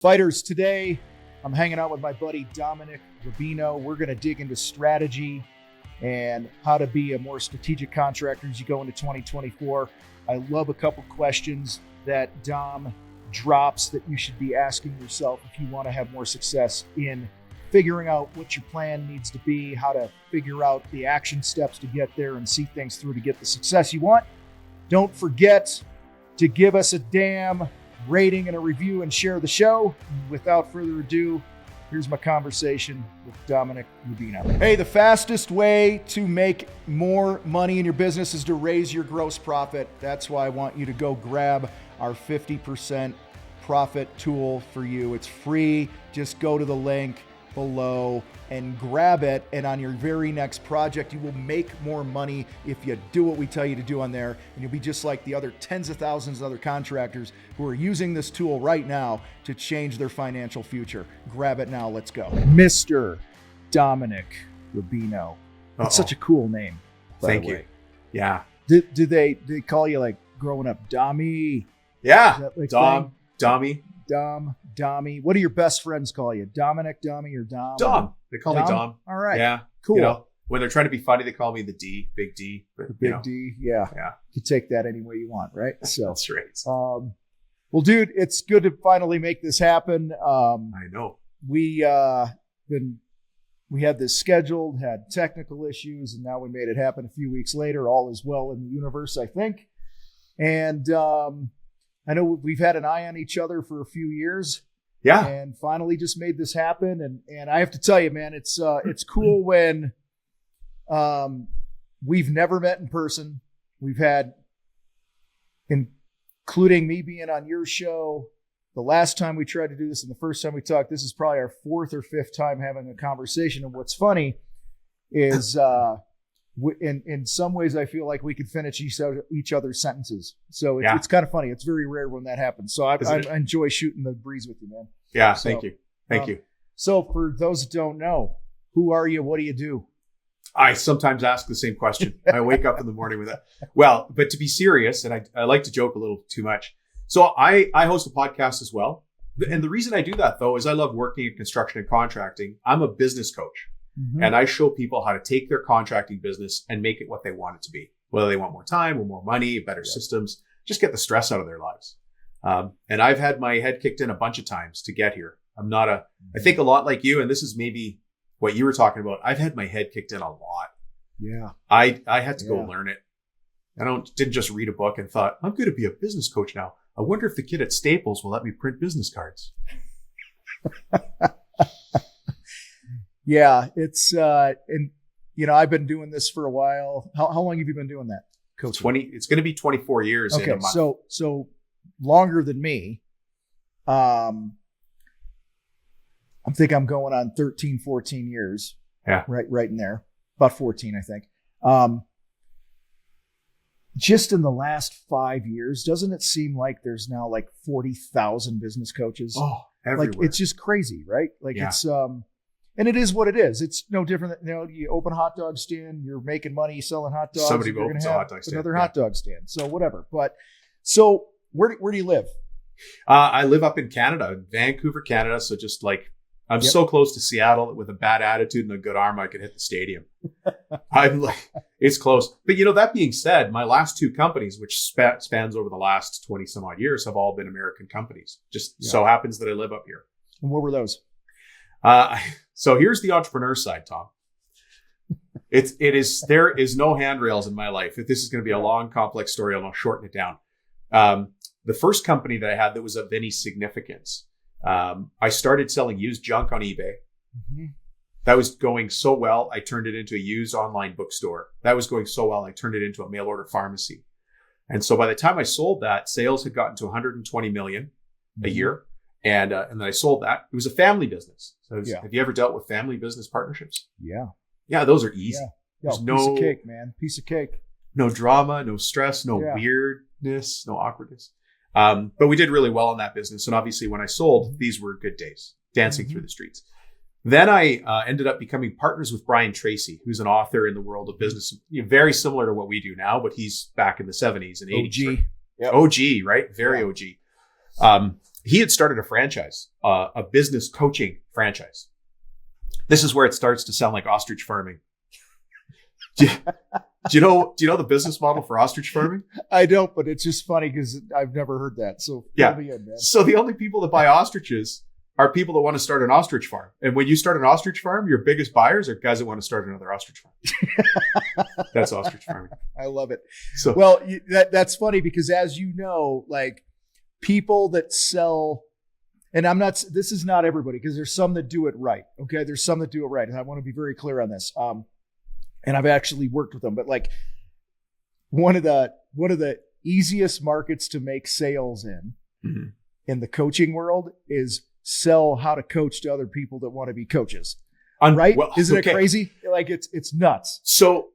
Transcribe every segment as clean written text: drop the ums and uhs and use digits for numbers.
Fighters, today I'm hanging out with my buddy Dominic. We're going to dig into strategy and how to be a more strategic contractor as you go into 2024. I love a couple questions that Dom drops that you should be asking yourself if you want to have more success in figuring out what your plan needs to be, how to figure out the action steps to get there and see things through to get the success you want. Don't forget to give us a damn rating and a review and share the show. Without further ado, here's my conversation with Dominic Domino. Hey, the fastest way to make more money in your business is to raise your gross profit. That's why I want you to go grab our 50% profit tool for you. It's free. Just go to the link below and grab it. And on your very next project, you will make more money if you do what we tell you to do on there. And you'll be just like the other tens of thousands of other contractors who are using this tool right now to change their financial future. Grab it now. Let's go. Mr. Dominic Domino. That's such a cool name. Thank you. Yeah. Do they call you like growing up Dommy? Yeah. Like Dommy. Dommy. What do your best friends call you? Dominic, Dommy, or Dom? Dom. They call me Dom. All right. Yeah. Cool. You know, when they're trying to be funny, they call me the D, Big D. But, the Big D. Yeah. Yeah. You take that any way you want, right? So that's right. Well, dude, it's good to finally make this happen. I know. We had this scheduled, had technical issues, and now we made it happen a few weeks later. All is well in the universe, I think. And I know we've had an eye on each other for a few years. Yeah. And finally just made this happen. And I have to tell you, man, it's cool when we've never met in person. We've had, including me being on your show, the last time we tried to do this and the first time we talked, this is probably our fourth or fifth time having a conversation. And what's funny is in some ways I feel like we could finish each other's sentences. So it's kind of funny. It's very rare when that happens. So I enjoy shooting the breeze with you, man. Yeah. So, thank you. Thank you. So for those that don't know, who are you? What do you do? I sometimes ask the same question. I wake up in the morning with that. Well, but to be serious, and I like to joke a little too much. So I host a podcast as well. And the reason I do that, though, is I love working in construction and contracting. I'm a business coach. Mm-hmm. And I show people how to take their contracting business and make it what they want it to be. Whether they want more time or more money, better systems, just get the stress out of their lives. And I've had my head kicked in a bunch of times to get here. I think a lot like you, and this is maybe what you were talking about. I've had my head kicked in a lot. Yeah. I had to go learn it. I didn't just read a book and thought, I'm going to be a business coach now. I wonder if the kid at Staples will let me print business cards. Yeah, it's and I've been doing this for a while. How long have you been doing that, Coach? It's going to be 24 years in a month. So longer than me. I think I'm going on 13, 14 years. Yeah. Right in there. About 14, I think. Just in the last 5 years, doesn't it seem like there's now like 40,000 business coaches? Oh, everywhere. Like it's just crazy, right? Like it's and it is what it is. It's no different than, you open a hot dog stand, you're making money selling hot dogs. Somebody opens a hot dog stand. Another hot dog stand. So whatever. But so where do you live? I live up in Canada, Vancouver, Canada. So just like I'm so close to Seattle. With a bad attitude and a good arm, I could hit the stadium. It's close. But that being said, my last two companies, which spans over the last 20 some odd years, have all been American companies. So happens that I live up here. And what were those? So here's the entrepreneur side, Tom. There is no handrails in my life. If this is going to be a long, complex story, I'll shorten it down. The first company that I had that was of any significance, I started selling used junk on eBay. Mm-hmm. That was going so well, I turned it into a used online bookstore. That was going so well, I turned it into a mail order pharmacy. And so by the time I sold that, sales had gotten to 120 million a year. And then I sold that. It was a family business. So have you ever dealt with family business partnerships? Yeah. Yeah, those are easy. Yeah. Piece of cake, man. Piece of cake. No drama, no stress, no weirdness, no awkwardness. But we did really well in that business. And obviously when I sold, these were good days, dancing through the streets. Then I ended up becoming partners with Brian Tracy, who's an author in the world of business, very similar to what we do now, but he's back in the 70s and 80s. OG. Yep. OG, right? Very OG. he had started a franchise, a business coaching franchise. This is where it starts to sound like ostrich farming. Do you know the business model for ostrich farming? I don't, but it's just funny because I've never heard that. So yeah. fill me in, man. So the only people that buy ostriches are people that want to start an ostrich farm. And when you start an ostrich farm, your biggest buyers are guys that want to start another ostrich farm. That's ostrich farming. I love it. So well, that's funny because as you know, like people that sell, and this is not everybody because there's some that do it right. Okay. There's some that do it right. And I want to be very clear on this. And I've actually worked with them, but like one of the easiest markets to make sales in the coaching world is sell how to coach to other people that want to be coaches. Right? Well, isn't it crazy? Like it's nuts. So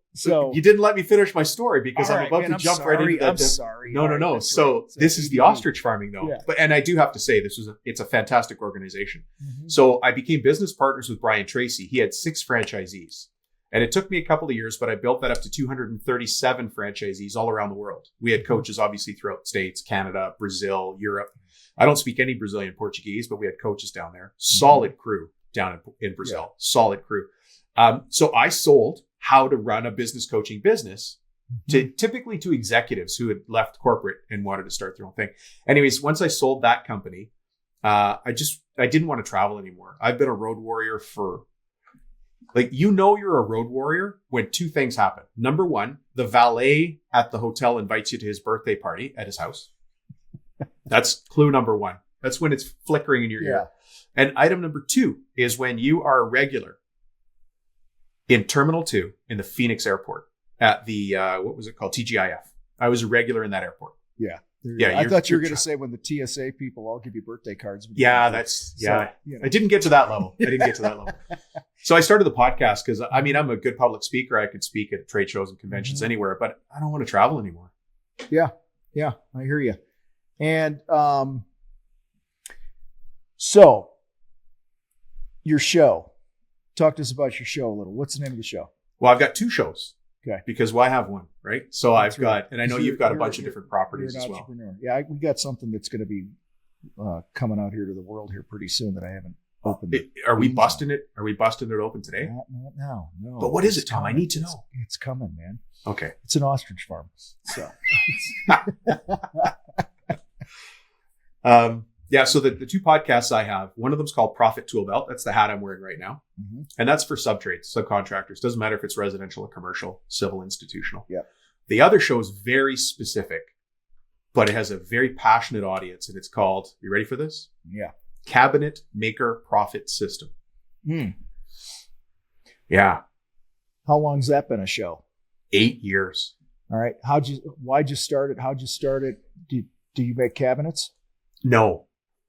you didn't let me finish my story because I'm about to jump right into that. I'm sorry. No. So this is the ostrich farming though. Yeah. And I do have to say it's a fantastic organization. Mm-hmm. So I became business partners with Brian Tracy. He had 6 franchisees. And it took me a couple of years, but I built that up to 237 franchisees all around the world. We had coaches obviously throughout the States, Canada, Brazil, Europe. I don't speak any Brazilian Portuguese, but we had coaches down there. Solid crew down in Brazil. Yeah. Solid crew. So I sold how to run a business coaching business typically to executives who had left corporate and wanted to start their own thing. Anyways, once I sold that company, I didn't want to travel anymore. I've been a road warrior for you're a road warrior when 2 things happen. Number 1, the valet at the hotel invites you to his birthday party at his house. That's clue number 1. That's when it's flickering in your ear. And item number 2 is when you are a regular in Terminal 2 in the Phoenix airport at the, what was it called? TGIF. I was a regular in that airport. Yeah. Yeah. I thought you were going to say when the TSA people all give you birthday cards. Yeah, I didn't get to that level. So I started the podcast because I'm a good public speaker. I could speak at trade shows and conventions anywhere, but I don't want to travel anymore. Yeah. Yeah. I hear you. And, so your show, talk to us about your show a little. What's the name of the show? Well, I've got 2 shows. Okay. Because why have one, right? So that's I've got, and I know you've got a bunch of different properties as well. Yeah, we got something that's going to be coming out here to the world here pretty soon that I haven't opened. Are we busting it? Are we busting it open today? No. But what is it, Tom? Coming. I need to know. It's coming, man. Okay. It's an ostrich farm. So. Yeah, so the 2 podcasts I have, one of them's called Profit Tool Belt. That's the hat I'm wearing right now. Mm-hmm. And that's for subtrades, subcontractors. Doesn't matter if it's residential or commercial, civil, institutional. Yeah. The other show is very specific, but it has a very passionate audience. And it's called, you ready for this? Yeah. Cabinet Maker Profit System. Mm. Yeah. How long's that been a show? 8 years. All right. Why'd you start it? How'd you start it? Do you make cabinets? No.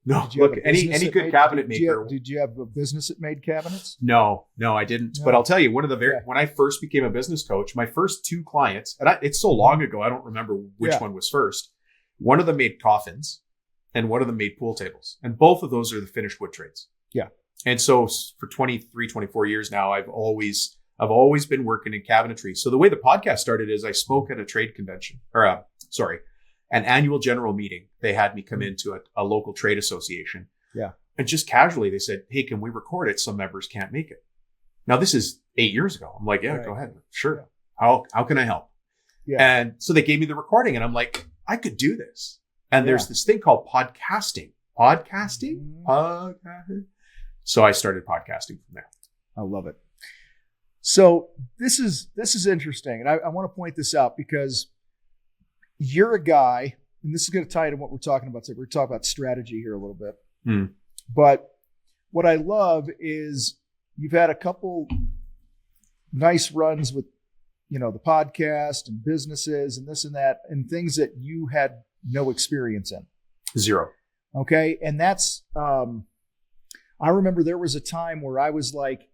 Look, any good cabinet maker. Did you have a business that made cabinets? No, I didn't. No. But I'll tell you, when I first became a business coach, my first 2 clients, and it's so long ago, I don't remember which one was first. One of them made coffins and one of them made pool tables. And both of those are the finished wood trades. Yeah. And so for 23, 24 years now, I've always been working in cabinetry. So the way the podcast started is I spoke at a trade convention an annual general meeting. They had me come into a local trade association. Yeah. And just casually, they said, hey, can we record it? Some members can't make it. Now, this is 8 years ago. I'm like, yeah, Go ahead. Sure. Yeah. How can I help? Yeah. And so they gave me the recording and I'm like, I could do this. And there's this thing called podcasting. Podcasting? So I started podcasting from there. I love it. So this is interesting. And I want to point this out because you're a guy, and this is going to tie into what we're talking about today. We're talking about strategy here a little bit. Mm. But what I love is you've had a couple nice runs with, the podcast and businesses and this and that, and things that you had no experience in. 0. Okay. And that's, I remember there was a time where I was like,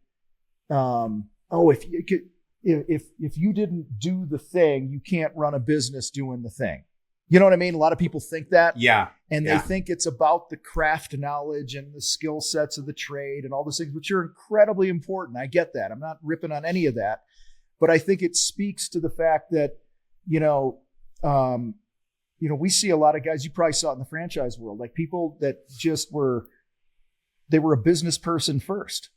if you didn't do the thing, you can't run a business doing the thing. You know what I mean? A lot of people think that. Yeah. And they think it's about the craft knowledge and the skill sets of the trade and all those things, which are incredibly important. I get that. I'm not ripping on any of that. But I think it speaks to the fact that, we see a lot of guys, you probably saw it in the franchise world, like people that just they were a business person first,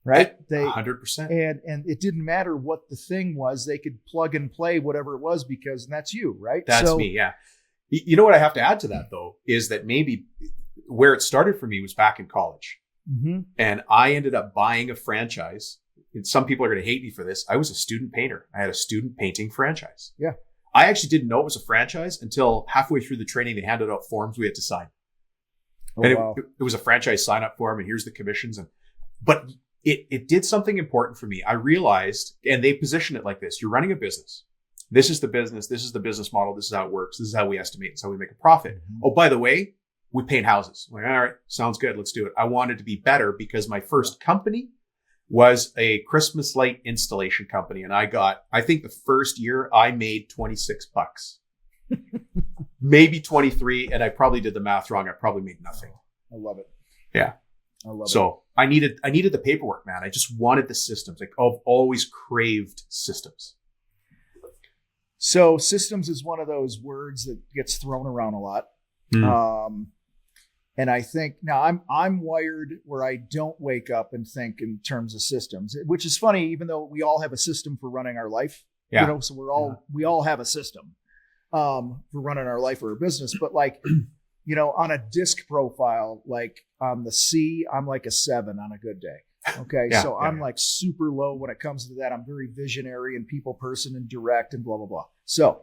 right? 100%. And it didn't matter what the thing was. They could plug and play whatever it was because that's you, right? That's me. Yeah. You know what I have to add to that though, is that maybe where it started for me was back in college. Mm-hmm. And I ended up buying a franchise. And some people are going to hate me for this. I was a student painter. I had a student painting franchise. Yeah. I actually didn't know it was a franchise until halfway through the training, they handed out forms we had to sign. Oh, And wow. it was a franchise sign up form and here's the commissions. But it did something important for me. I realized, and they position it like this: you're running a business. This is the business. This is the business model. This is how it works. This is how we estimate. This is how we make a profit. Mm-hmm. Oh, by the way, we paint houses. I'm like, all right, sounds good. Let's do it. I wanted to be better because my first company was a Christmas light installation company. And I think the first year I made $26, maybe 23. And I probably did the math wrong. I probably made nothing. I love it. Yeah. I love it. So I needed the paperwork, man. I just wanted the systems. Like I've always craved systems. So systems is one of those words that gets thrown around a lot. And I think now I'm wired where I don't wake up and think in terms of systems, which is funny, even though we all have a system for running our life. Yeah. So we all have a system for running our life or a business. But like, on a disc profile, like on the C, I'm like a 7 on a good day. Okay. So I'm like super low when it comes to that. I'm very visionary and people person and direct and blah, blah, blah. So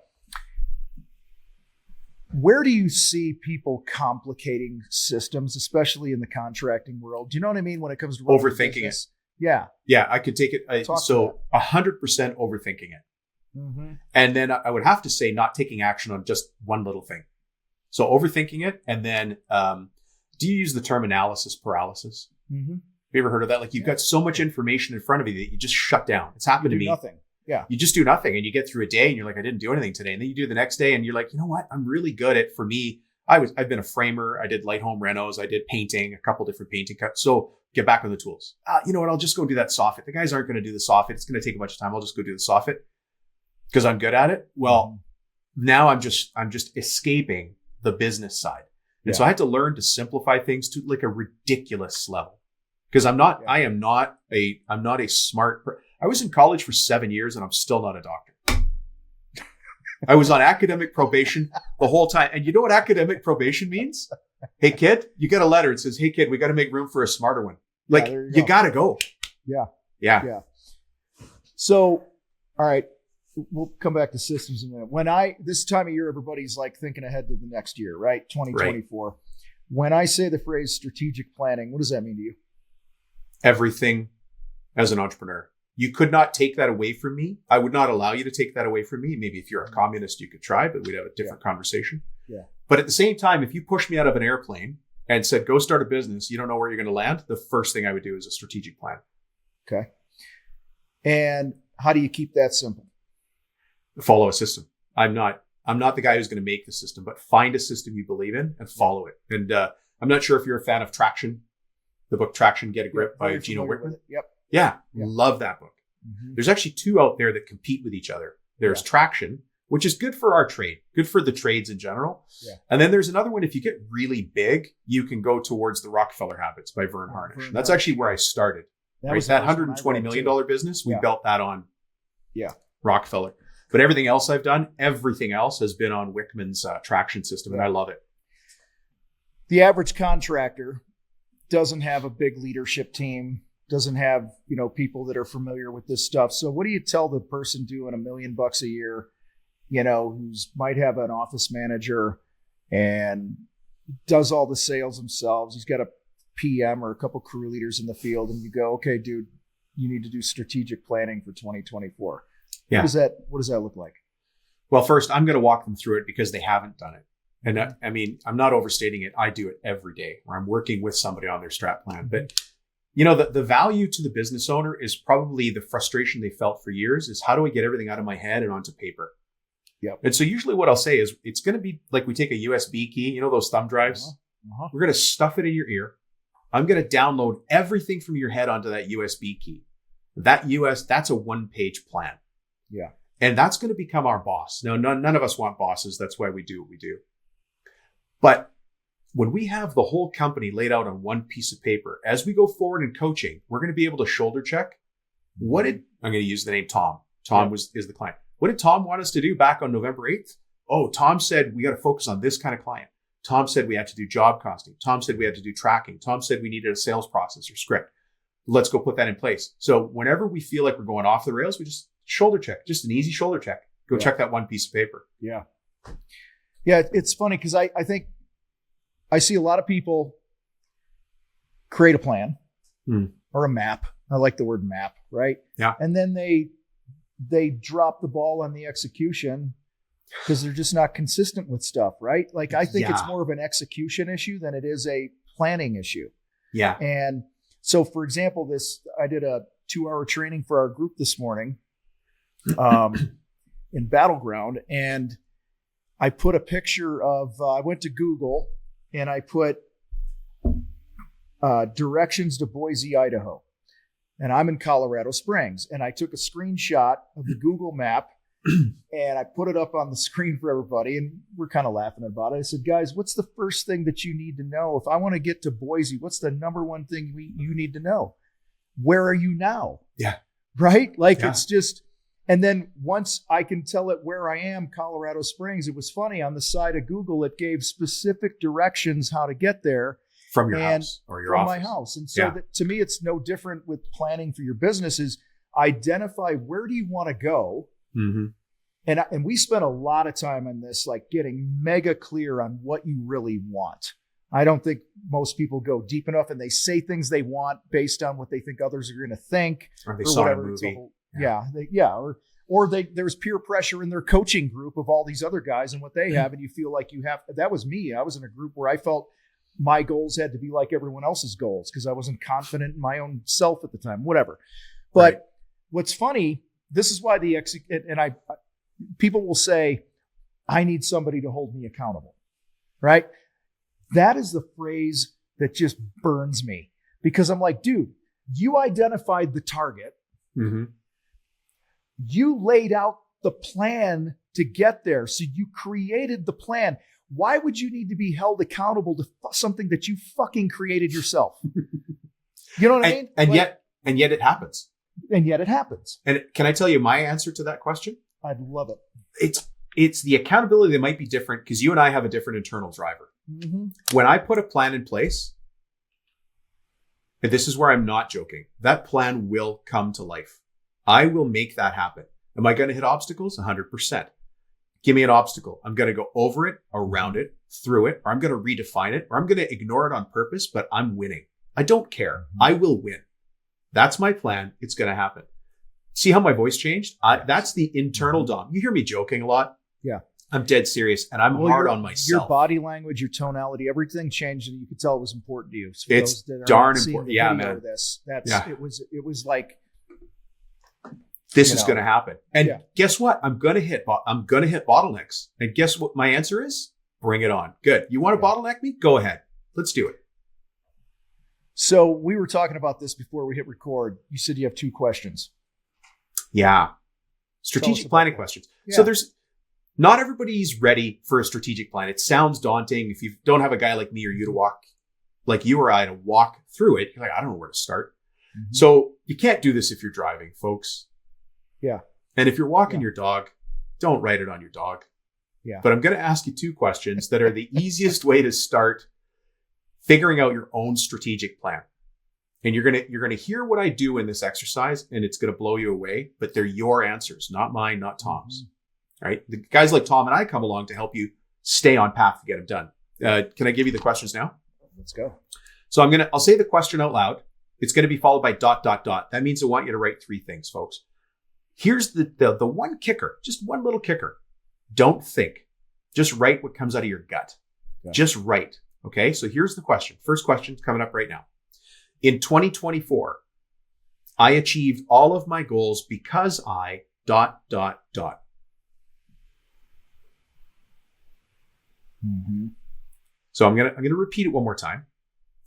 where do you see people complicating systems, especially in the contracting world? Do you know what I mean? When it comes to overthinking it. Yeah. Yeah. I could take it. 100% overthinking it. Mm-hmm. And then I would have to say not taking action on just one little thing. So overthinking it. And then, do you use the term analysis paralysis? Mm-hmm. Have you ever heard of that? Like you've got so much information in front of you that you just shut down. It's happened to me. Nothing. Yeah. You just do nothing and you get through a day and you're like, I didn't do anything today. And then you do the next day and you're like, you know what? I'm really good at, for me, I've been a framer. I did light home renos. I did painting, a couple different painting cuts. So get back on the tools. You know what? I'll just go do that soffit. The guys aren't going to do the soffit. It's going to take a bunch of time. I'll just go do the soffit because I'm good at it. Well, now I'm just escaping the business side. And so I had to learn to simplify things to like a ridiculous level because I'm not a smart I was in college for 7 years and I'm still not a doctor. I was on academic probation the whole time. And you know what academic probation means? Hey kid, you get a letter. It says, hey kid, we got to make room for a smarter one. Like you got to go. Yeah. Yeah. Yeah. So, all right, we'll come back to systems in a minute. This time of year, everybody's like thinking ahead to the next year, right? 2024. Right. When I say the phrase strategic planning, what does that mean to you? Everything as an entrepreneur. You could not take that away from me. I would not allow you to take that away from me. Maybe if you're a communist, you could try, but we'd have a different conversation. Yeah. But at the same time, if you push me out of an airplane and said, go start a business, you don't know where you're going to land, the first thing I would do is a strategic plan. Okay. And how do you keep that simple? Follow a system. I'm not the guy who's going to make the system, but find a system you believe in and follow it. And I'm not sure if you're a fan of Traction, the book Traction, Get a Grip by Gino Wickman. Yep. Yeah, love that book. Mm-hmm. There's actually two out there that compete with each other. There's Traction, which is good for our trade, good for the trades in general. Yeah. And then there's another one, if you get really big, you can go towards the Rockefeller Habits by Vern Harnish. That's actually where I started. That $120 million business, we built that on Rockefeller. But everything else I've done, everything else has been on Wickman's Traction system, and I love it. The average contractor doesn't have a big leadership team, doesn't have, people that are familiar with this stuff. So what do you tell the person doing $1 million a year, who's might have an office manager and does all the sales themselves? He's got a PM or a couple crew leaders in the field, and you go, okay, dude, you need to do strategic planning for 2024. Yeah. What does that look like? Well, first, I'm going to walk them through it because they haven't done it. And I mean, I'm not overstating it. I do it every day where I'm working with somebody on their strat plan. But the value to the business owner is probably the frustration they felt for years is how do I get everything out of my head and onto paper? Yep. And so usually what I'll say is it's going to be like we take a USB key, those thumb drives. We're going to stuff it in your ear. I'm going to download everything from your head onto that USB key. That's a 1-page plan. Yeah. And that's going to become our boss. Now, none of us want bosses. That's why we do what we do. But when we have the whole company laid out on one piece of paper, as we go forward in coaching, we're going to be able to shoulder check. I'm going to use the name Tom. Tom is the client. What did Tom want us to do back on November 8th? Oh, Tom said we got to focus on this kind of client. Tom said we had to do job costing. Tom said we had to do tracking. Tom said we needed a sales process or script. Let's go put that in place. So whenever we feel like we're going off the rails, we just shoulder check, just an easy shoulder check. Go check that one piece of paper. Yeah. Yeah. It's funny because I think I see a lot of people create a plan or a map. I like the word map, right? Yeah. And then they drop the ball on the execution because they're just not consistent with stuff, right? Like I think it's more of an execution issue than it is a planning issue. Yeah. And so, for example, I did a 2-hour training for our group this morning in Battleground, and I put a picture of, I went to Google and I put directions to Boise, Idaho. And I'm in Colorado Springs. And I took a screenshot of the Google map and I put it up on the screen for everybody. And we're kind of laughing about it. I said, guys, what's the first thing that you need to know? If I want to get to Boise, what's the number one thing you need to know? Where are you now? Yeah. Right? Like it's just, and then once I can tell it where I am, Colorado Springs, it was funny on the side of Google, it gave specific directions how to get there. From your house or your office. From my house. And so that, to me, it's no different with planning for your business is identify where do you want to go. Mm-hmm. And we spent a lot of time on this, like getting mega clear on what you really want. I don't think most people go deep enough and they say things they want based on what they think others are going to think. Or they saw a movie. There's peer pressure in their coaching group of all these other guys and what they have. And you feel like you have, that was me. I was in a group where I felt my goals had to be like everyone else's goals because I wasn't confident in my own self at the time, whatever. But what's funny, this is why people will say, I need somebody to hold me accountable, right? That is the phrase that just burns me because I'm like, dude, you identified the target. Mm-hmm. You laid out the plan to get there. So you created the plan. Why would you need to be held accountable to something that you fucking created yourself? You know what I mean? And yet it happens. And yet it happens. And can I tell you my answer to that question? I'd love it. It's the accountability that might be different because you and I have a different internal driver. Mm-hmm. When I put a plan in place, and this is where I'm not joking, that plan will come to life. I will make that happen. Am I going to hit obstacles? 100%. Give me an obstacle. I'm going to go over it, around it, through it, or I'm going to redefine it, or I'm going to ignore it on purpose, but I'm winning. I don't care. I will win. That's my plan. It's going to happen. See how my voice changed? That's the internal Dom. You hear me joking a lot. Yeah. I'm dead serious and I'm hard on myself. Your body language, your tonality, everything changed and you could tell it was important to you. So it's darn important. Yeah, man. It was like, this is going to happen. And guess what? I'm going to hit bottlenecks. And guess what my answer is? Bring it on. Good. You want to bottleneck me? Go ahead. Let's do it. So we were talking about this before we hit record. You said you have 2 questions. Yeah. Strategic planning questions. Yeah. So not everybody's ready for a strategic plan. It sounds daunting. If you don't have a guy like me or you to walk, like you or I to walk through it, you're like, I don't know where to start. Mm-hmm. So you can't do this if you're driving, folks. Yeah. And if you're walking your dog, don't write it on your dog. Yeah. But I'm going to ask you 2 questions that are the easiest way to start figuring out your own strategic plan. And you're going to hear what I do in this exercise and it's going to blow you away, but they're your answers, not mine, not Tom's. Mm-hmm. Right? The guys like Tom and I come along to help you stay on path to get them done. Can I give you the questions now? Let's go. So I'll say the question out loud. It's going to be followed by ... That means I want you to write 3 things, folks. Here's the one kicker, just one little kicker. Don't think. Just write what comes out of your gut. Okay. Just write. Okay. So here's the question. First question is coming up right now. In 2024, I achieved all of my goals because I ... Mm-hmm. So I'm gonna repeat it one more time.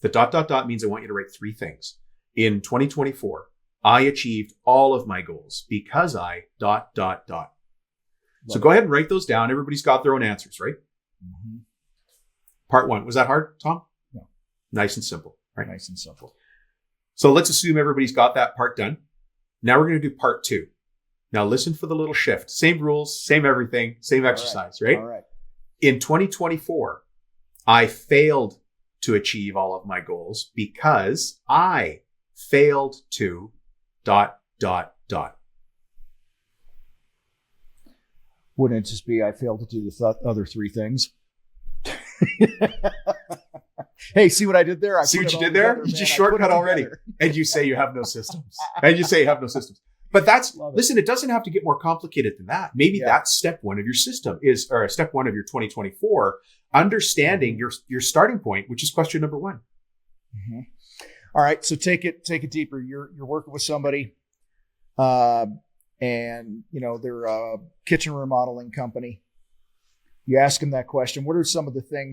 The ... means I want you to write 3 things. In 2024, I achieved all of my goals because I ... So go ahead and write those down. Everybody's got their own answers, right? Mm-hmm. Part 1. Was that hard, Tom? No. Nice and simple, right? Nice and simple. So let's assume everybody's got that part done. Now we're going to do part 2. Now listen for the little shift. Same rules, same everything, same exercise, right? All right. In 2024, I failed to achieve all of my goals because I failed to ... Wouldn't it just be I failed to do the other 3 things? Hey, see what I did there? See what you did there? You just shortcut already. And you say you have no systems. But listen, it doesn't have to get more complicated than that. Maybe that's step 1 of your system or step 1 of your 2024, understanding your starting point, which is question number 1. Mm-hmm. All right. So take it deeper. You're working with somebody, and they're a kitchen remodeling company. You ask them that question. What are some of the 3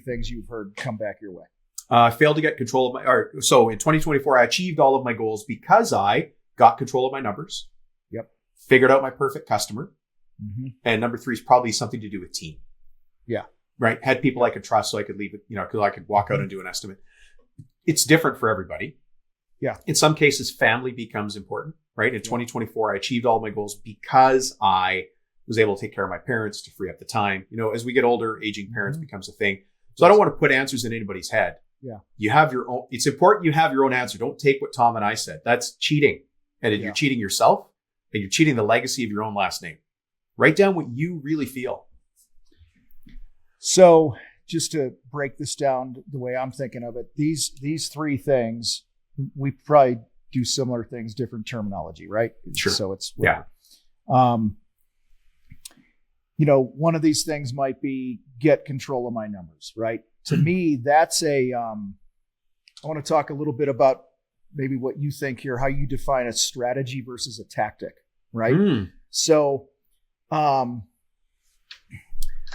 things you've heard come back your way? I failed to get control of so in 2024, I achieved all of my goals because I got control of my numbers. Yep. Figured out my perfect customer. Mm-hmm. And number 3 is probably something to do with team. Yeah. Right. Had people I could trust so I could leave it, because I could walk out and do an estimate. It's different for everybody. Yeah. In some cases, family becomes important, right? In 2024, I achieved all of my goals because I was able to take care of my parents to free up the time. As we get older, aging parents becomes a thing. So I don't want to put answers in anybody's head. Yeah. You have your own. It's important you have your own answer. Don't take what Tom and I said. That's cheating. And you're cheating yourself and you're cheating the legacy of your own last name. Write down what you really feel. So just to break this down the way I'm thinking of it, these 3 things, we probably do similar things, different terminology, right? Sure. So it's whatever. One of these things might be get control of my numbers, right? To me, that's I want to talk a little bit about maybe what you think here, how you define a strategy versus a tactic, right? So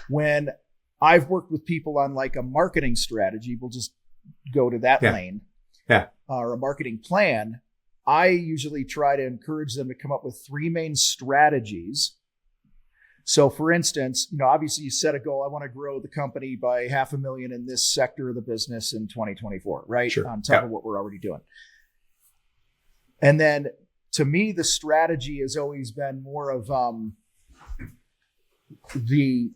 when I've worked with people on like a marketing strategy, we'll just go to that lane, or a marketing plan, I usually try to encourage them to come up with 3 main strategies. So for instance, obviously you set a goal. I want to grow the company by $500,000 in this sector of the business in 2024, right? Sure. On top of what we're already doing. And then to me, the strategy has always been more of the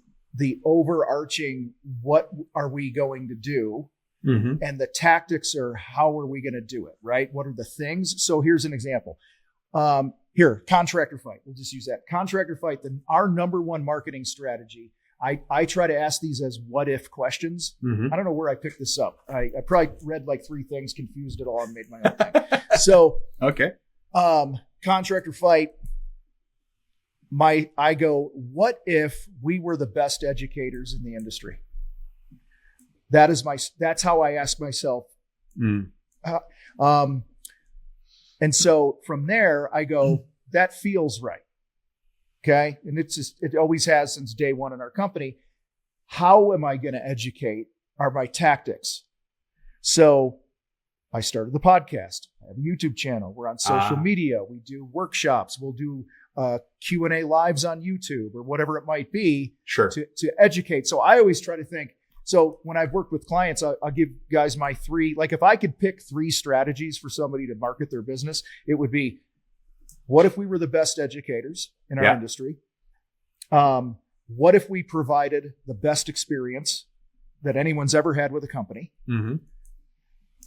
overarching, what are we going to do? Mm-hmm. And the tactics are how are we going to do it, right? What are the things? So here's an example. Contractor fight. We'll just use that. Contractor fight. Our number 1 marketing strategy. I try to ask these as what if questions. Mm-hmm. I don't know where I picked this up. I probably read like 3 things, confused it all, and made my own thing. So, okay. Contractor fight. I go, what if we were the best educators in the industry? That's how I ask myself. And so from there, I go, that feels right. Okay. And it always has since day 1 in our company. How am I going to educate are my tactics? So I started the podcast. I have a YouTube channel. We're on social media. We do workshops. We'll do Q&A lives on YouTube or whatever it might be. Sure. To educate. So I always try to think, so when I've worked with clients, I'll give guys my 3, like if I could pick 3 strategies for somebody to market their business, it would be, what if we were the best educators in our industry? What if we provided the best experience that anyone's ever had with a company? Mm-hmm.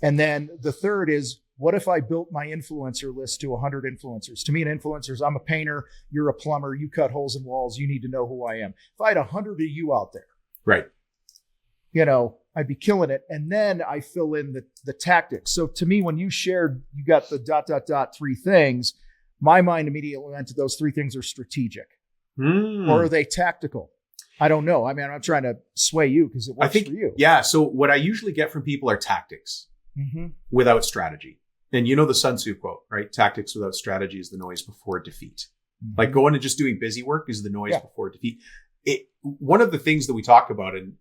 And then the third is, what if I built my influencer list to 100 influencers? To me, an influencer is, I'm a painter, you're a plumber, you cut holes in walls, you need to know who I am. If I had 100 of you out there, right, I'd be killing it. And then I fill in the tactics. So to me, when you shared, you got the ... 3 things, my mind immediately went to those 3 things are strategic. Or are they tactical? I don't know. I mean, I'm not trying to sway you because it works for you. Yeah. So what I usually get from people are tactics without strategy. And the Sun Tzu quote, right? Tactics without strategy is the noise before defeat. Like going and just doing busy work is the noise before defeat. One of the things that we talk about and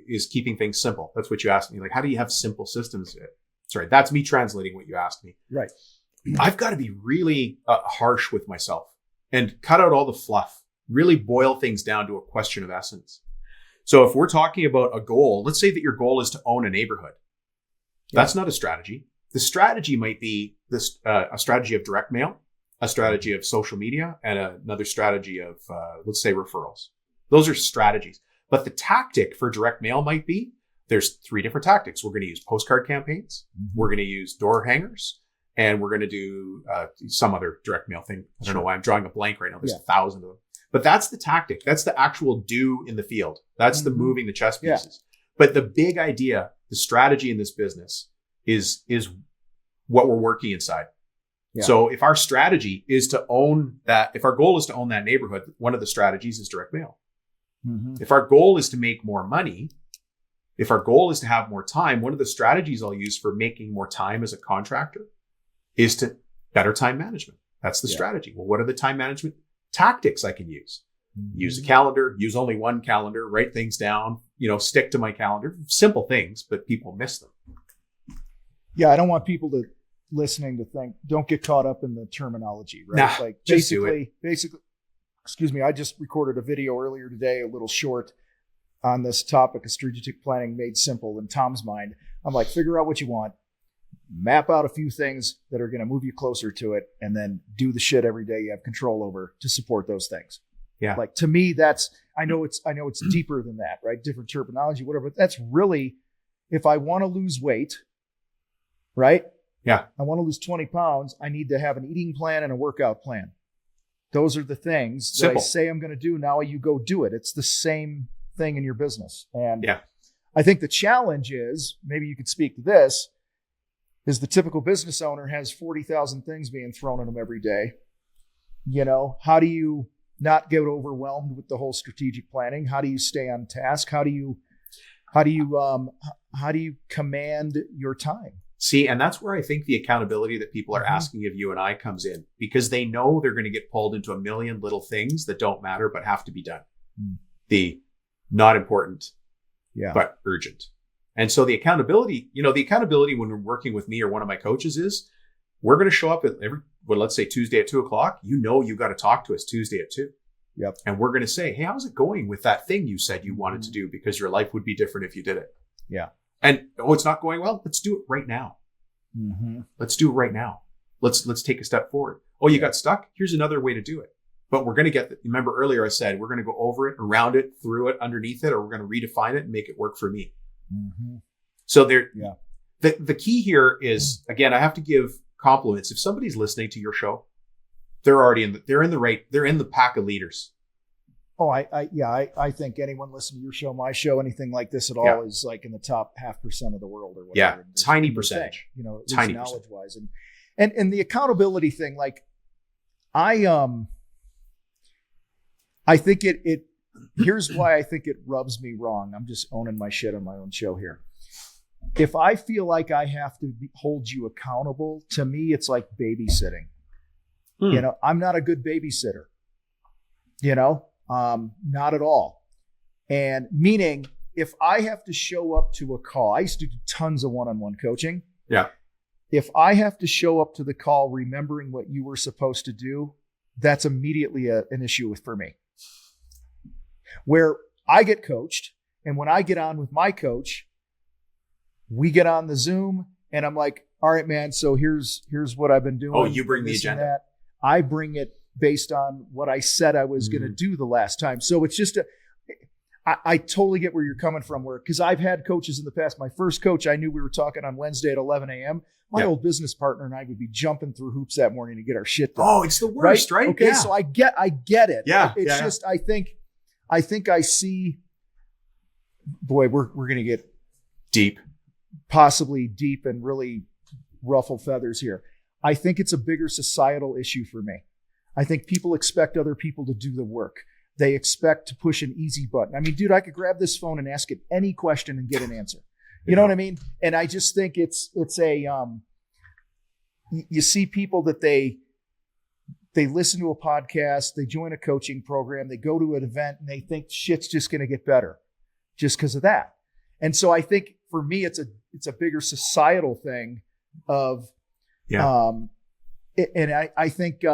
is keeping things simple. That's what you asked me. Like, how do you have simple systems? Sorry, that's me translating what you asked me. Right. I've got to be really harsh with myself. and cut out all the fluff. Really boil things down to a question of essence. So if we're talking about a goal, let's say that your goal is to own a neighborhood. That's not a strategy. The strategy might be this a strategy of direct mail, a strategy of social media, and another strategy of, let's say, referrals. Those are strategies. But the tactic for direct mail might be, there's 3 different tactics. We're going to use postcard campaigns. We're going to use door hangers. And we're going to do some other direct mail thing. I don't know why I'm drawing a blank right now. There's 1,000 of them. But that's the tactic. That's the actual do in the field. That's the moving the chess pieces. But the big idea, the strategy in this business is what we're working inside. So if our strategy is to own that, if our goal is to own that neighborhood, one of the strategies is direct mail. If our goal is to make more money, if our goal is to have more time, one of the strategies I'll use for making more time as a contractor is to better time management. That's the strategy. Well, what are the time management tactics I can use? Use a calendar, use only one calendar, write things down, stick to my calendar. Simple things, but people miss them. Yeah, I don't want people listening to think, don't get caught up in the terminology, right? Nah, basically, excuse me, I just recorded a video earlier today, a little short on this topic of strategic planning made simple in Tom's mind. I'm like, figure out what you want, map out a few things that are going to move you closer to it, and then do the shit every day you have control over to support those things. Yeah. Like, to me, that's, I know it's deeper than that, right? Different terminology, whatever, but that's really, if I want to lose weight, right? Yeah. I want to lose 20 pounds. I need to have an eating plan and a workout plan. Those are the things that I say I'm going to do. Now you go do it. It's the same thing in your business. And I think the challenge is, maybe you could speak to this, is the typical business owner has 40,000 things being thrown at them every day. How do you not get overwhelmed with the whole strategic planning? How do you stay on task? How do you command your time? See, and that's where I think the accountability that people are asking of you and I comes in, because they know they're going to get pulled into a million little things that don't matter but have to be done. The not important, but urgent. And so the accountability when we're working with me or one of my coaches is, we're going to show up at let's say Tuesday at 2:00. You got to talk to us Tuesday at 2:00. Yep. And we're going to say, hey, how's it going with that thing you said you wanted to do? Because your life would be different if you did it. Yeah. And, it's not going well. Let's do it right now. Let's do it right now. Let's take a step forward. Oh, you got stuck? Here's another way to do it. But we're going to remember earlier I said, we're going to go over it, around it, through it, underneath it, or we're going to redefine it and make it work for me. So the key here is, again, I have to give compliments. If somebody's listening to your show, they're in the pack of leaders. Oh, I think anyone listening to your show, my show, anything like this at all is like in the top 0.5% of the world or whatever. Yeah, tiny percentage. Tiny knowledge wise, and the accountability thing. Like, I think it. Here's why I think it rubs me wrong. I'm just owning my shit on my own show here. If I feel like I have to hold you accountable, to me, it's like babysitting. I'm not a good babysitter. Not at all. And meaning, if I have to show up to a call, I used to do tons of one-on-one coaching. Yeah. If I have to show up to the call remembering what you were supposed to do, that's immediately an issue for me. Where I get coached, and when I get on with my coach, we get on the Zoom, and I'm like, all right, man, so here's what I've been doing. Oh, you bring the agenda. I bring it based on what I said I was going to do the last time. So it's just I totally get where you're coming from, because I've had coaches in the past. My first coach, I knew we were talking on Wednesday at 11 a.m. My old business partner and I would be jumping through hoops that morning to get our shit done. Oh, it's the worst, right? Okay, so I get it. Yeah. It's just, I think I see, boy, we're going to get possibly deep and really ruffle feathers here. I think it's a bigger societal issue for me. I think people expect other people to do the work. They expect to push an easy button. I mean, dude, I could grab this phone and ask it any question and get an answer. You know what I mean? And I just think it's you see people that they listen to a podcast, they join a coaching program, they go to an event, and they think shit's just going to get better just because of that. And so I think for me, it's a bigger societal thing of, and I think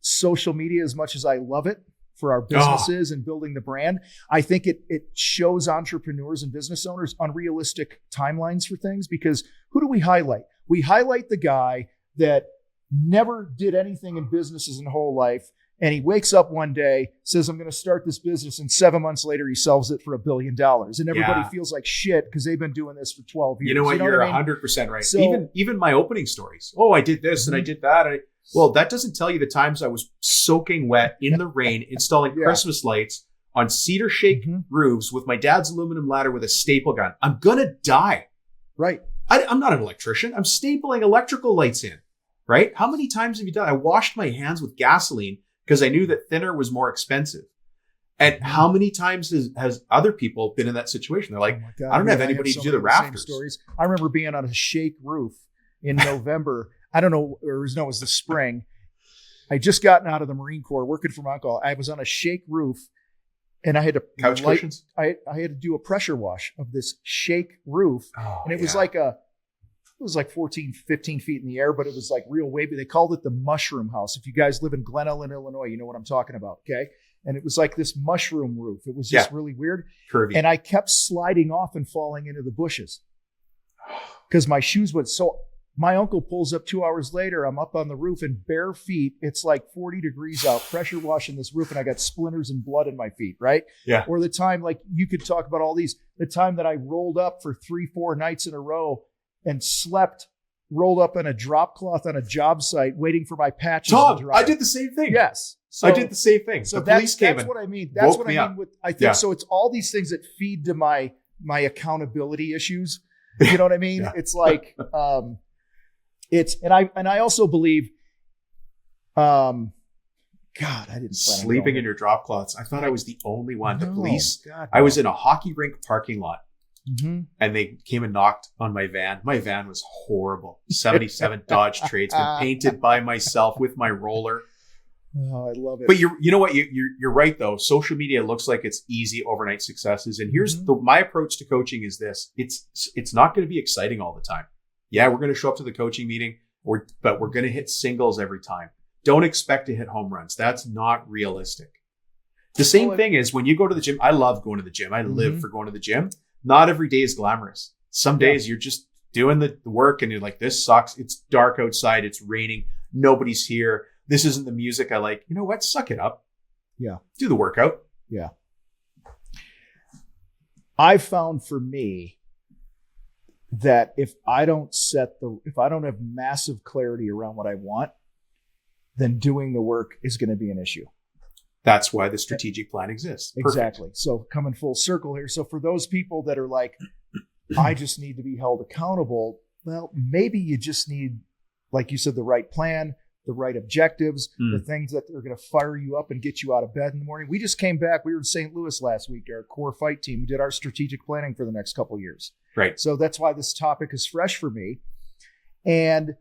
social media, as much as I love it for our businesses and building the brand, I think it shows entrepreneurs and business owners unrealistic timelines for things, because who do we highlight? We highlight the guy that never did anything in business his whole life. And he wakes up one day, says, I'm going to start this business. And 7 months later, he sells it for $1 billion. And everybody feels like shit because they've been doing this for 12 years. You know what? You're 100% right. So, even my opening stories. Oh, I did this and I did that. Well, that doesn't tell you the times I was soaking wet in the rain, installing Christmas lights on cedar shake roofs with my dad's aluminum ladder with a staple gun. I'm going to die. Right. I'm not an electrician. I'm stapling electrical lights in. Right? How many times have you done? I washed my hands with gasoline because I knew that thinner was more expensive. And how many times has other people been in that situation? They're like, I don't have anybody to do the rafters. Stories. I remember being on a shake roof in November. I don't know, it was the spring. I just gotten out of the Marine Corps working for my uncle. I was on a shake roof and I had to couch cushions. I had to do a pressure wash of this shake roof. And it was like it was like 14, 15 feet in the air, but it was like real wavy. They called it the mushroom house. If you guys live in Glen Ellen, Illinois, you know what I'm talking about. Okay. And it was like this mushroom roof. It was just really weird. Curvy. And I kept sliding off and falling into the bushes because my shoes went. So my uncle pulls up 2 hours later. I'm up on the roof in bare feet. It's like 40 degrees out, pressure washing this roof. And I got splinters and blood in my feet. Right. Yeah. Or the time, like you could talk about all these, the time that I rolled up for 3-4 nights in a row and rolled up in a drop cloth on a job site, waiting for my patches to dry. I did the same thing. Yes. So, I did the same thing. So the police came that's in. What I mean. That's what I mean up. with, I think, so it's all these things that feed to my accountability issues. You know what I mean? It's like, and I also believe, God, I didn't plan sleeping in your drop cloths. I thought I was the only one. The police, God, I was in a hockey rink parking lot. Mm-hmm. And they came and knocked on my van. My van was horrible. 77 Dodge Tradesman, painted by myself with my roller. Oh, I love it. But you know what? You're right though. Social media looks like it's easy overnight successes. And here's my approach to coaching is this: it's not going to be exciting all the time. Yeah, we're going to show up to the coaching meeting, but we're going to hit singles every time. Don't expect to hit home runs. That's not realistic. The same thing is when you go to the gym. I love going to the gym. I live for going to the gym. Not every day is glamorous. Some days you're just doing the work and you're like, this sucks. It's dark outside. It's raining. Nobody's here. This isn't the music I like. You know what? Suck it up. Yeah. Do the workout. Yeah. I've found for me that if I don't have massive clarity around what I want, then doing the work is going to be an issue. That's why the strategic plan exists. Exactly. So coming full circle here. So for those people that are like, I just need to be held accountable. Well, maybe you just need, like you said, the right plan, the right objectives, the things that are going to fire you up and get you out of bed in the morning. We just came back. We were in St. Louis last week, our core fight team. We did our strategic planning for the next couple of years. Right. So that's why this topic is fresh for me. And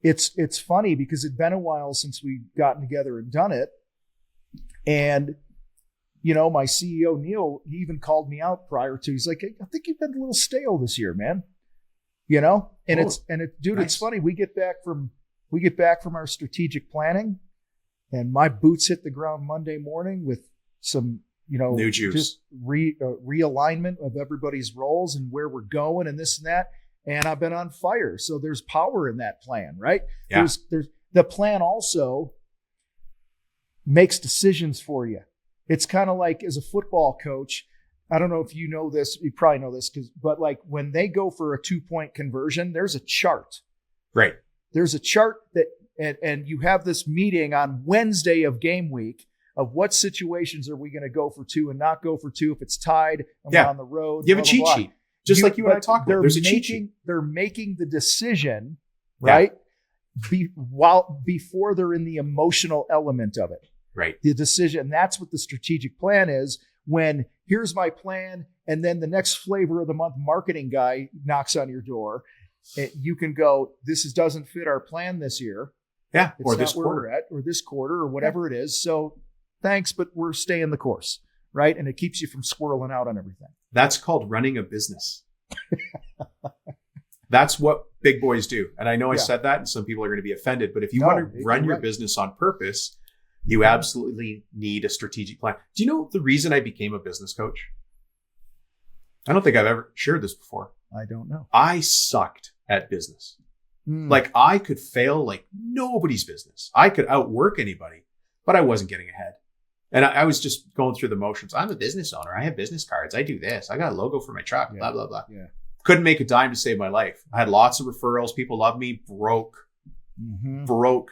it's funny because it'd been a while since we've gotten together and done it. And, you know, my CEO, Neil, he even called me out prior to, he's like, I think you've been a little stale this year, man. You know, and it's funny. We get back from our strategic planning and my boots hit the ground Monday morning with some, you know, new juice, just realignment of everybody's roles and where we're going and this and that. And I've been on fire. So there's power in that plan, right? Yeah. There's the plan also makes decisions for you. It's kind of like as a football coach, I don't know if you know this, you probably know this, but like when they go for a 2-point conversion, there's a chart. Right. There's a chart that, and you have this meeting on Wednesday of game week of what situations are we going to go for 2 and not go for 2 if it's tied and we're on the road. You have a cheat sheet, just like you and I talked about. There's a cheat sheet. They're making the decision, right? Before they're in the emotional element of it. Right. The decision. That's what the strategic plan is. When here's my plan, and then the next flavor of the month marketing guy knocks on your door, you can go, this doesn't fit our plan this year. Yeah. It's or this quarter or this quarter or whatever it is. So thanks, but we're staying the course. Right. And it keeps you from swirling out on everything. That's called running a business. That's what big boys do. And I know I said that and some people are going to be offended, but if you want to run your business on purpose, You absolutely need a strategic plan. Do you know the reason I became a business coach? I don't think I've ever shared this before. I don't know. I sucked at business. Mm. Like I could fail like nobody's business. I could outwork anybody, but I wasn't getting ahead. And I was just going through the motions. I'm a business owner. I have business cards. I do this. I got a logo for my truck, blah, blah, blah. Yeah. Couldn't make a dime to save my life. I had lots of referrals. People loved me. Broke.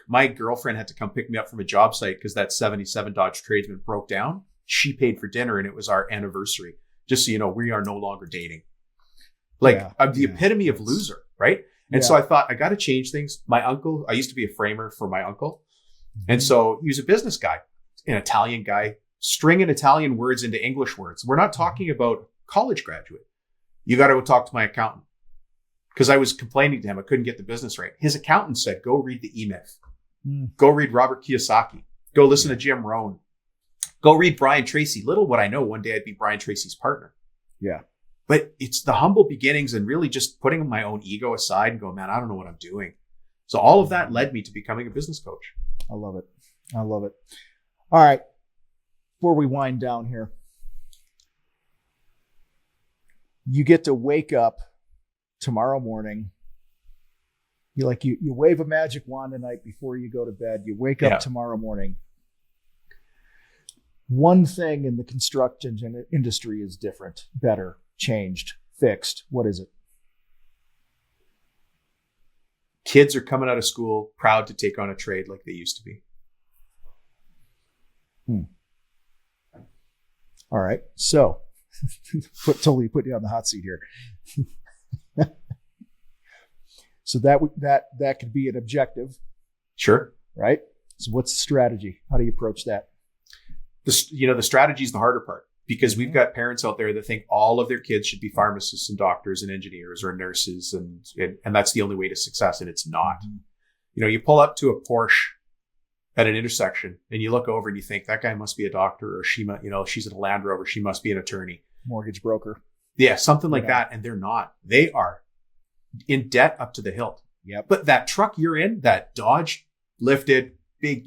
My girlfriend had to come pick me up from a job site because that 77 Dodge Tradesman broke down. She paid for dinner and it was our anniversary. Just so you know, we are no longer dating. Like I'm the epitome of loser, right? And so I thought, I got to change things. My uncle, I used to be a framer for my uncle. And so he was a business guy, an Italian guy, stringing Italian words into English words. We're not talking about college graduate. You got to go talk to my accountant. Because I was complaining to him, I couldn't get the business right. His accountant said, go read the E-Myth. Go read Robert Kiyosaki. Go listen to Jim Rohn. Go read Brian Tracy. Little would I know, one day I'd be Brian Tracy's partner. Yeah. But it's the humble beginnings and really just putting my own ego aside and going, man, I don't know what I'm doing. So all of that led me to becoming a business coach. I love it. I love it. All right. Before we wind down here, you get to wake up tomorrow morning. You wave a magic wand tonight before you go to bed. You wake up tomorrow morning. One thing in the construction industry is different, better, changed, fixed. What is it? Kids are coming out of school proud to take on a trade like they used to be. All right. So totally put you on the hot seat here. So that could be an objective. Sure. Right? So what's the strategy? How do you approach that? The strategy is the harder part because we've got parents out there that think all of their kids should be pharmacists and doctors and engineers or nurses. And that's the only way to success. And it's not. You pull up to a Porsche at an intersection and you look over and you think that guy must be a doctor or she's in a Land Rover. She must be an attorney. Mortgage broker. Yeah. Something like that. And they're not. They are in debt up to the hilt. Yep. But that truck you're in, that Dodge lifted big,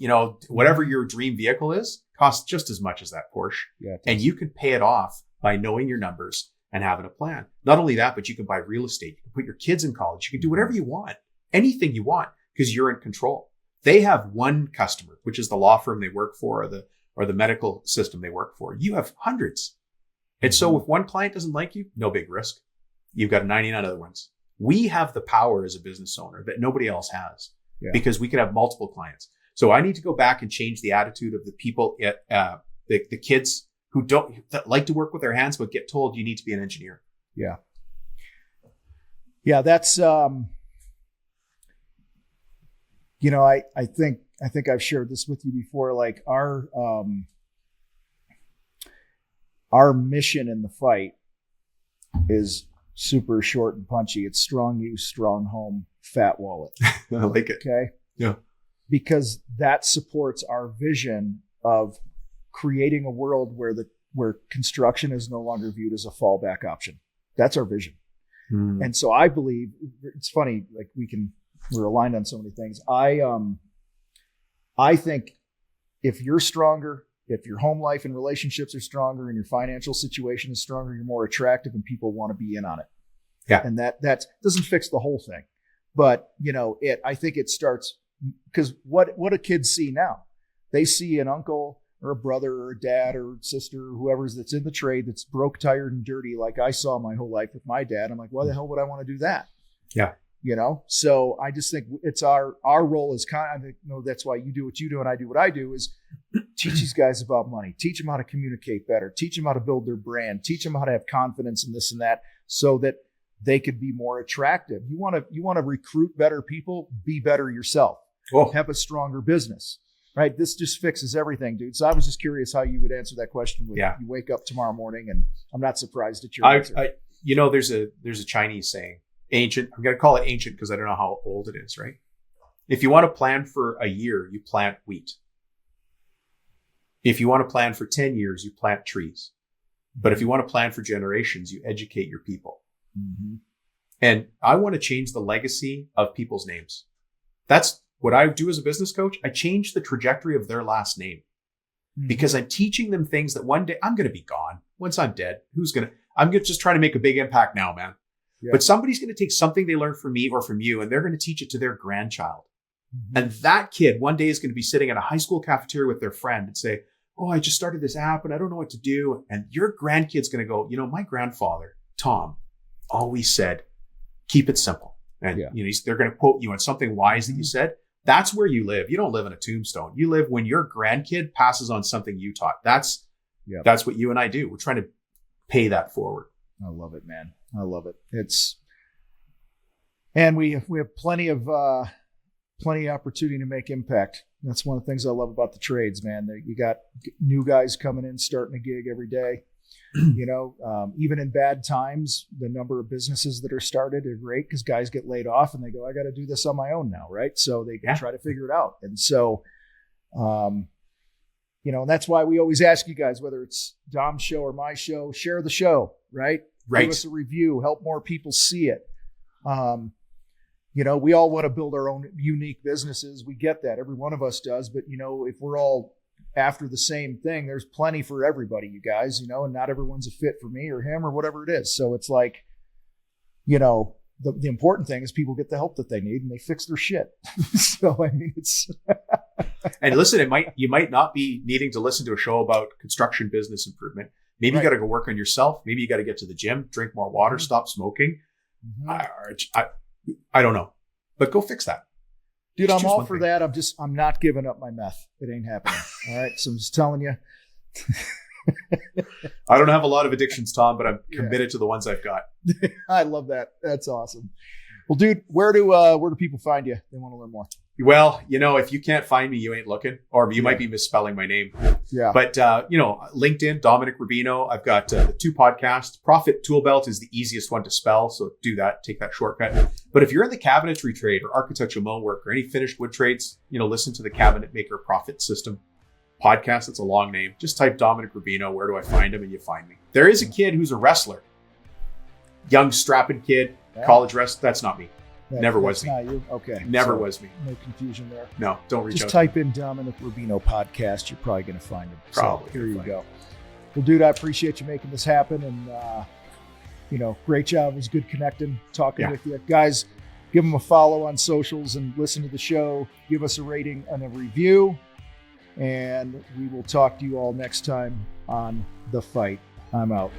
whatever your dream vehicle is, costs just as much as that Porsche. Yeah, and you can pay it off by knowing your numbers and having a plan. Not only that, but you can buy real estate. You can put your kids in college. You can do whatever you want, anything you want, because you're in control. They have one customer, which is the law firm they work for or the medical system they work for. You have hundreds. And so if one client doesn't like you, no big risk. You've got 99 other ones. We have the power as a business owner that nobody else has because we can have multiple clients. So I need to go back and change the attitude of the people at the kids that like to work with their hands, but get told you need to be an engineer. Yeah. Yeah. That's, I think I've shared this with you before. Like our mission in the fight is super short and punchy. It's strong you, strong home, fat wallet. I like it. Okay. Yeah. Because that supports our vision of creating a world where construction is no longer viewed as a fallback option. That's our vision. And so I believe it's funny, like we're aligned on so many things. I think if you're stronger, if your home life and relationships are stronger and your financial situation is stronger, you're more attractive and people want to be in on it. Yeah. And that doesn't fix the whole thing, but I think it starts because what do kids see now? They see an uncle or a brother or a dad or sister or whoever's that's in the trade that's broke, tired, and dirty, like I saw my whole life with my dad. I'm like, why the hell would I want to do that? Yeah. So I just think it's our role is that's why you do what you do and I do what I do is teach these guys about money, teach them how to communicate better, teach them how to build their brand, teach them how to have confidence in this and that so that they could be more attractive. You want to recruit better people, be better yourself. Have a stronger business, right? This just fixes everything, dude. So I was just curious how you would answer that question. You wake up tomorrow morning, and I'm not surprised at your answer. There's a Chinese saying, ancient. I'm going to call it ancient because I don't know how old it is, right? If you want to plan for a year, you plant wheat. If you want to plan for 10 years, you plant trees. But if you want to plan for generations, you educate your people. And I want to change the legacy of people's names. That's what I do as a business coach, I change the trajectory of their last name because I'm teaching them things that one day I'm going to be gone. Once I'm dead, I'm just trying to make a big impact now, man. Yeah. But somebody's going to take something they learned from me or from you, and they're going to teach it to their grandchild. And that kid one day is going to be sitting in a high school cafeteria with their friend and say, oh, I just started this app and I don't know what to do. And your grandkid's going to go, my grandfather, Tom, always said, keep it simple. And they're going to quote you on something wise that you said. That's where you live. You don't live in a tombstone. You live when your grandkid passes on something you taught. That's what you and I do. We're trying to pay that forward. I love it, man. I love it. And we have plenty of opportunity to make impact. That's one of the things I love about the trades, man. You got new guys coming in, starting a gig every day. Even in bad times, the number of businesses that are started are great because guys get laid off and they go, I got to do this on my own now, right? So they try to figure it out. And so, and that's why we always ask you guys, whether it's Dom's show or my show, share the show, right? Right. Give us a review, help more people see it. We all want to build our own unique businesses. We get that. Every one of us does. But, if we're all after the same thing, there's plenty for everybody, you guys, and not everyone's a fit for me or him or whatever it is. So it's like, the important thing is people get the help that they need and they fix their shit. So, I mean, it's. And listen, you might not be needing to listen to a show about construction business improvement. Maybe you got to go work on yourself. Maybe you got to get to the gym, drink more water, stop smoking. I don't know, but go fix that. Dude, I'm all for that. I'm not giving up my meth. It ain't happening. All right. So I'm just telling you. I don't have a lot of addictions, Tom, but I'm committed to the ones I've got. I love that. That's awesome. Well, dude, where do people find you? They want to learn more. Well, if you can't find me, you ain't looking, or you might be misspelling my name. Yeah. But, LinkedIn, Dominic Rubino. I've got the 2 podcasts. Profit Tool Belt is the easiest one to spell. So do that. Take that shortcut. But if you're in the cabinetry trade or architectural millwork or any finished wood trades, listen to the Cabinet Maker Profit System podcast. It's a long name. Just type Dominic Rubino. Where do I find him? And you find me. There is a kid who's a wrestler. Young, strapping kid, college wrestler. That's not me. Never was me. You. Okay. Never was me. No confusion there. No, don't reach out. Just type in Dominic Rubino podcast. You're probably going to find him. Probably. So here you go. Well, dude, I appreciate you making this happen. And, great job. It was good connecting, talking with you. Guys, give them a follow on socials and listen to the show. Give us a rating and a review. And we will talk to you all next time on The Fight. I'm out.